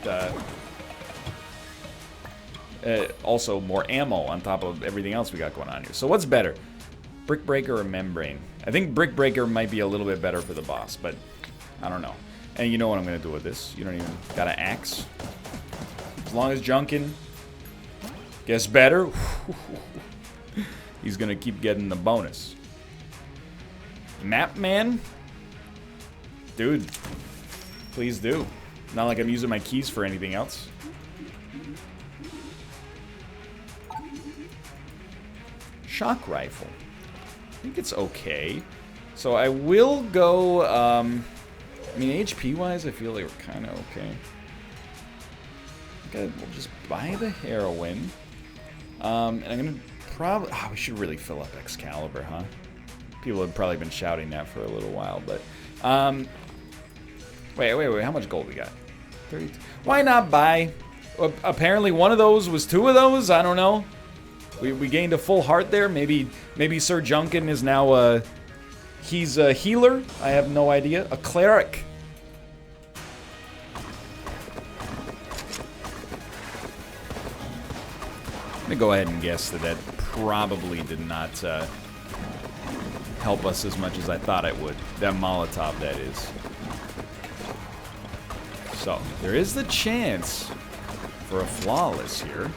S1: also more ammo on top of everything else we got going on here. So what's better, Brick Breaker or Membrane? I think Brick Breaker might be a little bit better for the boss, but I don't know. And you know what I'm going to do with this. You don't even got an axe. As long as Junkin gets better, he's going to keep getting the bonus. Map Man? Dude, Please do. Not like I'm using my keys for anything else. Shock rifle. I think it's okay. So I will go, I mean, HP-wise, I feel like we're kind of okay. I think we'll just buy the heroin. And I'm going to probably... Oh, we should really fill up Excalibur, huh? People have probably been shouting that for a little while, but... Wait, how much gold we got? 32. Why not buy? Apparently one of those was two of those, I don't know. We gained a full heart there. Maybe Sir Junkin is now he's a healer. I have no idea. A cleric. I'm gonna go ahead and guess that probably did not help us as much as I thought it would. That Molotov, that is. So there is the chance for a flawless here.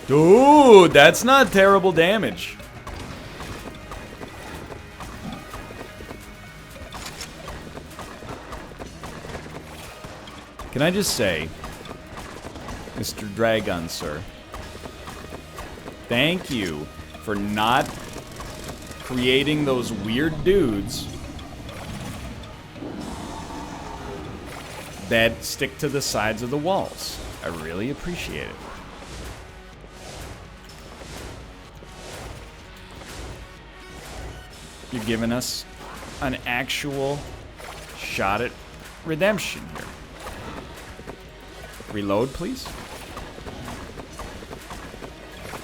S1: Dude, that's not terrible damage. Can I just say, Mr. Dragun, sir, thank you for not creating those weird dudes that stick to the sides of the walls. I really appreciate it. You're giving us an actual shot at redemption here. Reload, please.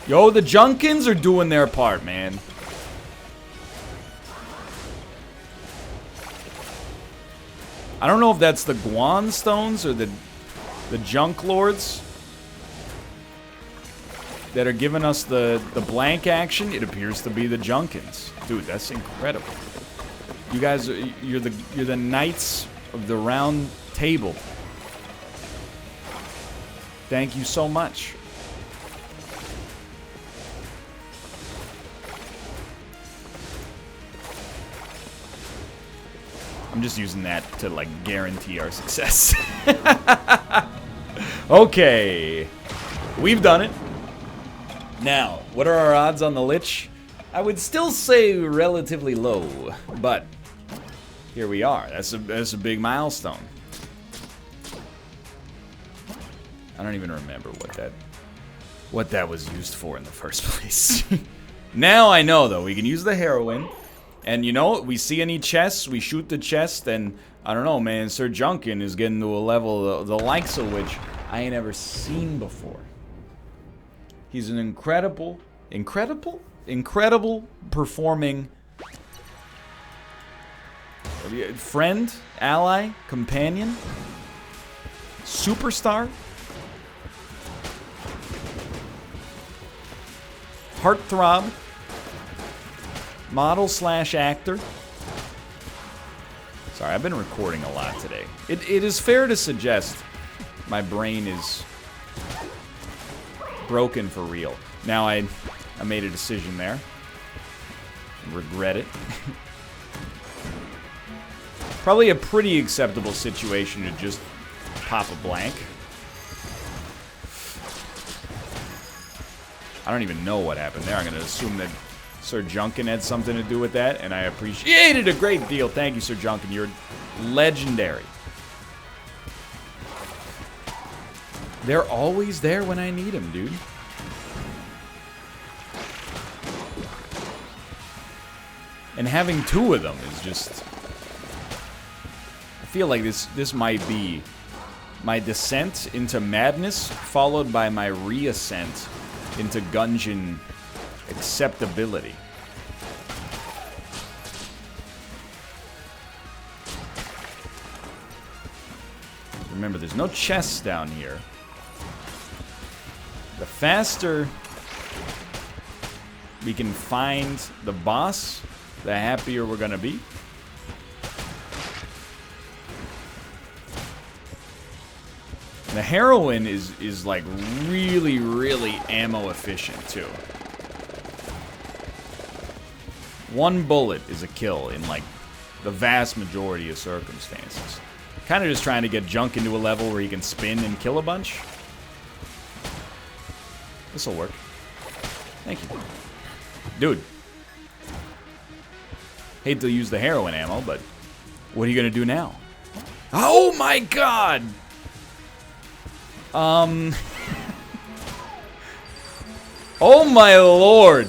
S1: Yo, the Junkins are doing their part, man. I don't know if that's the Guan stones or the Junklords that are giving us the blank action. It appears to be the Junkins. Dude, that's incredible. You guys, you're the knights of the round table. Thank you so much. I'm just using that to, like, guarantee our success. Okay. We've done it. Now, what are our odds on the Lich? I would still say relatively low, but here we are. That's a big milestone. I don't even remember what that was used for in the first place. Now I know, though. We can use the heroin. And you know, we see any chests, we shoot the chest, and I don't know, man, Sir Junkin is getting to a level the likes of which I ain't ever seen before. He's an incredible performing friend, ally, companion, superstar, heartthrob, model / actor. Sorry, I've been recording a lot today. It is fair to suggest my brain is broken for real. Now I made a decision there. Regret it. Probably a pretty acceptable situation to just pop a blank. I don't even know what happened there. I'm going to assume that Sir Junkin had something to do with that, and I appreciate it a great deal. Thank you, Sir Junkin. You're legendary. They're always there when I need them, dude. And having two of them is just... I feel like this might be my descent into madness, followed by my reascent into Gungeon acceptability. Remember, there's no chests down here. The faster we can find the boss, the happier we're gonna be. The heroin is like really ammo efficient too. One bullet is a kill in, like, the vast majority of circumstances. Kind of just trying to get Junk into a level where he can spin and kill a bunch. This'll work. Thank you. Dude. Hate to use the heroin ammo, but what are you gonna do now? Oh my god! Oh my lord!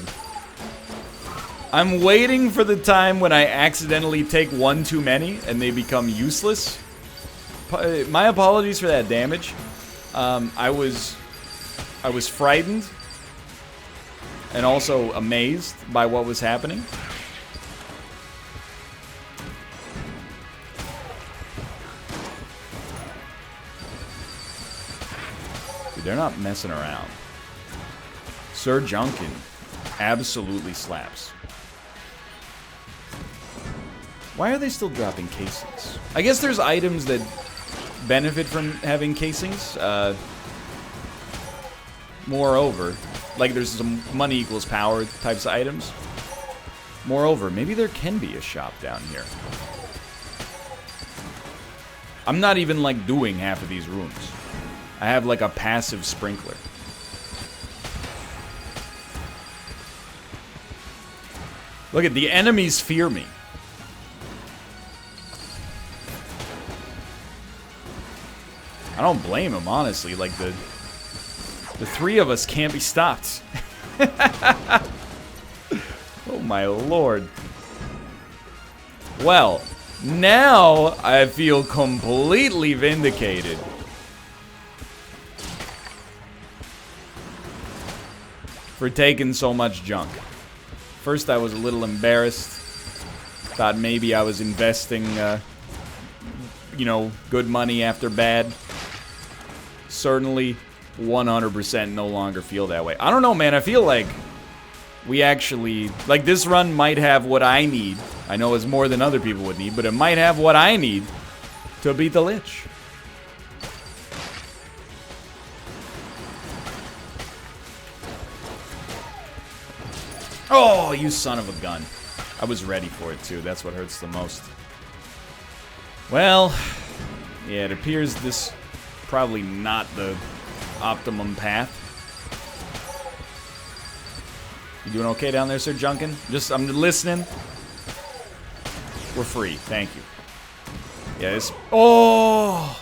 S1: I'm waiting for the time when I accidentally take one too many and they become useless. My apologies for that damage. I was frightened and also amazed by what was happening. Dude, they're not messing around. Sir Junkin absolutely slaps. Why are they still dropping casings? I guess there's items that benefit from having casings. Moreover, like there's some money equals power types of items. Moreover, maybe there can be a shop down here. I'm not even like doing half of these rooms. I have like a passive sprinkler. Look at the enemies fear me. I don't blame him, honestly. Like, the three of us can't be stopped. Oh, my lord. Well, now I feel completely vindicated. For taking so much junk. First, I was a little embarrassed. Thought maybe I was investing, you know, good money after bad. Certainly 100% no longer feel that way. I don't know, man. I feel like we actually... Like, this run might have what I need. I know it's more than other people would need, but it might have what I need to beat the Lich. Oh, you son of a gun. I was ready for it, too. That's what hurts the most. Well, yeah, it appears this... probably not the optimum path. You doing okay down there, Sir Junkin? I'm listening. We're free. Thank you. Yeah, this... Oh!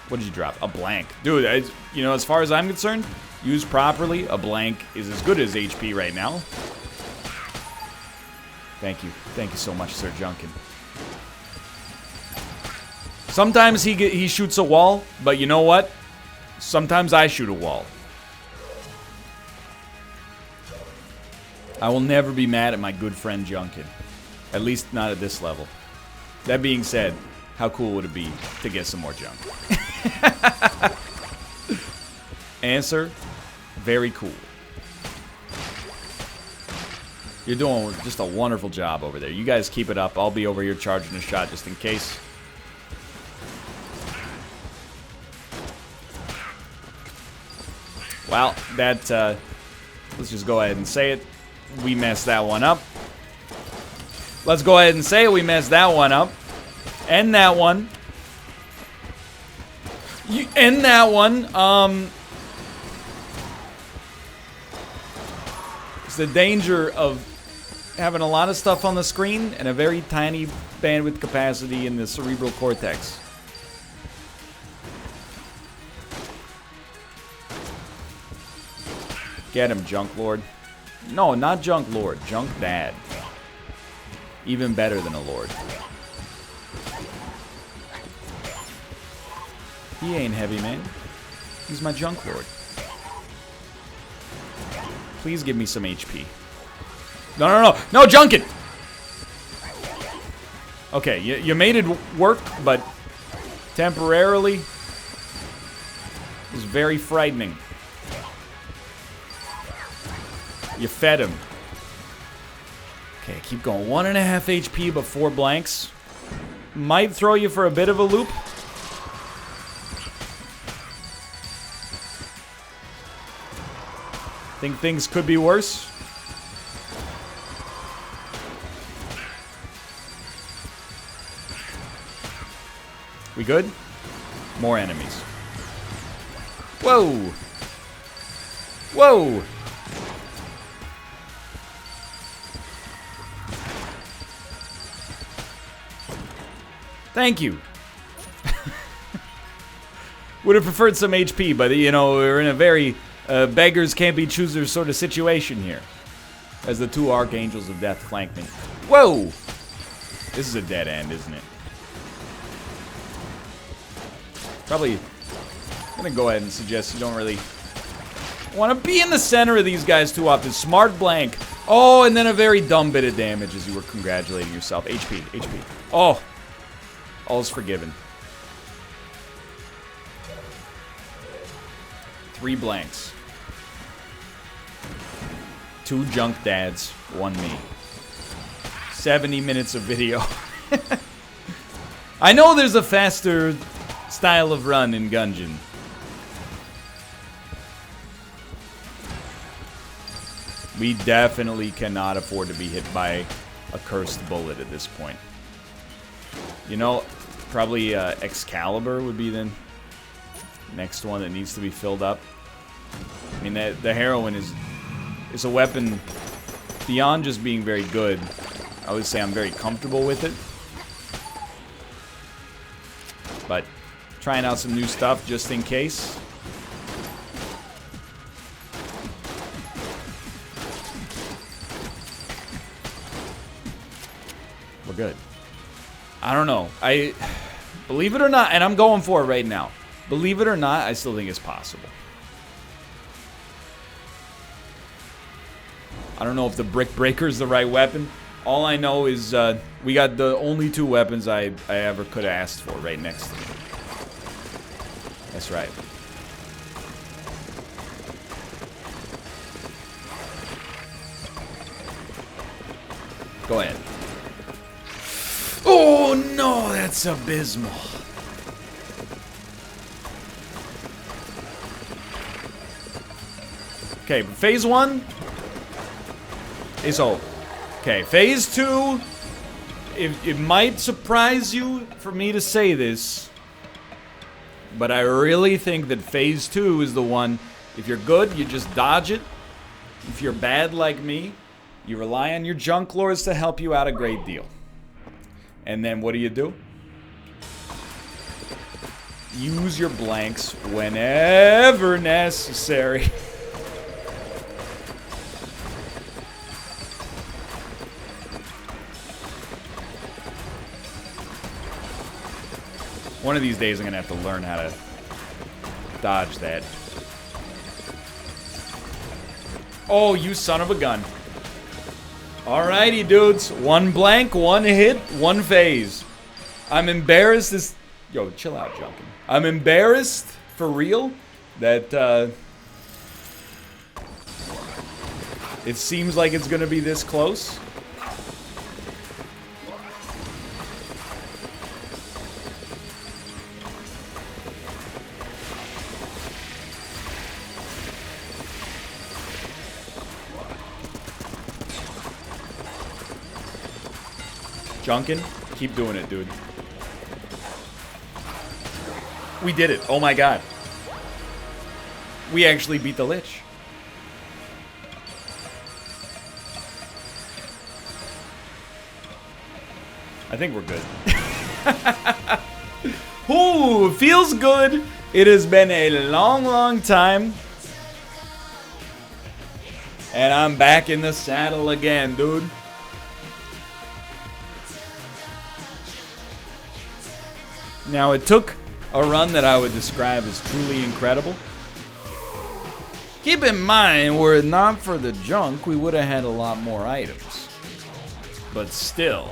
S1: What did you drop? A blank. Dude, you know, as far as I'm concerned, used properly, a blank is as good as HP right now. Thank you. Thank you so much, Sir Junkin. Sometimes he shoots a wall, but you know what? Sometimes I shoot a wall. I will never be mad at my good friend Junkin. At least not at this level. That being said, how cool would it be to get some more junk? Answer, very cool. You're doing just a wonderful job over there. You guys keep it up. I'll be over here charging a shot just in case. Well, that, let's just go ahead and say it. We messed that one up. Let's go ahead and say it. We messed that one up. End that one. End that one. It's the danger of having a lot of stuff on the screen and a very tiny bandwidth capacity in the cerebral cortex. Get him, Junklord. No, not Junklord. Junk Dad. Even better than a lord. He ain't heavy, man. He's my Junklord. Please give me some HP. No, no, no. No, Junkin! Okay, you made it work, but temporarily it was very frightening. You fed him. Okay, keep going. 1.5 HP but 4 blanks. Might throw you for a bit of a loop. Think things could be worse? We good? More enemies. Whoa! Whoa! Thank you. Would have preferred some HP, but you know, we're in a very beggars can't be choosers sort of situation here. As the two Archangels of Death flank me. Whoa! This is a dead end, isn't it? Probably gonna go ahead and suggest you don't really want to be in the center of these guys too often. Smart blank. Oh, and then a very dumb bit of damage as you were congratulating yourself. HP, HP. Oh, all's forgiven. 3 blanks. 2 junk dads, 1 me. 70 minutes of video. I know there's a faster style of run in Gungeon. We definitely cannot afford to be hit by a cursed bullet at this point. You know, probably Excalibur would be the next one that needs to be filled up. I mean, the heroine is a weapon beyond just being very good. I would say I'm very comfortable with it. But trying out some new stuff just in case. We're good. I don't know. Believe it or not, and I'm going for it right now. Believe it or not, I still think it's possible. I don't know if the Brick Breaker is the right weapon. All I know is we got the only 2 weapons I ever could have asked for right next to me. That's right. Go ahead. Oh no, that's abysmal. Okay, phase 1 is over. Okay, phase 2, it might surprise you for me to say this, but I really think that phase 2 is the one. If you're good, you just dodge it. If you're bad like me, you rely on your Junklords to help you out a great deal. And then what do? Use your blanks whenever necessary. One of these days I'm gonna have to learn how to dodge that. Oh, you son of a gun. Alrighty, dudes. 1 blank, 1 hit, 1 phase. I'm embarrassed this... Yo, chill out, Junkin. I'm embarrassed, for real, that, it seems like it's gonna be this close. Junkin, keep doing it, dude. We did it. Oh my god. We actually beat the Lich. I think we're good. Ooh, feels good. It has been a long, long time. And I'm back in the saddle again, dude. Now, it took a run that I would describe as truly incredible. Keep in mind, were it not for the junk, we would have had a lot more items. But still.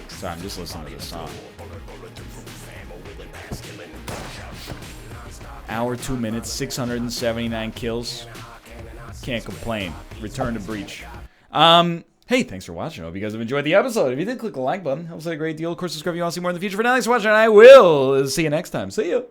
S1: Sorry, I'm just listening to the song. Hour, 2 minutes, 679 kills. Can't complain. Return to Breach. Hey, thanks for watching. I hope you guys have enjoyed the episode. If you did, click the like button. Helps out a great deal. Of course, subscribe if you want to see more in the future. For now, thanks for watching, and I will see you next time. See ya.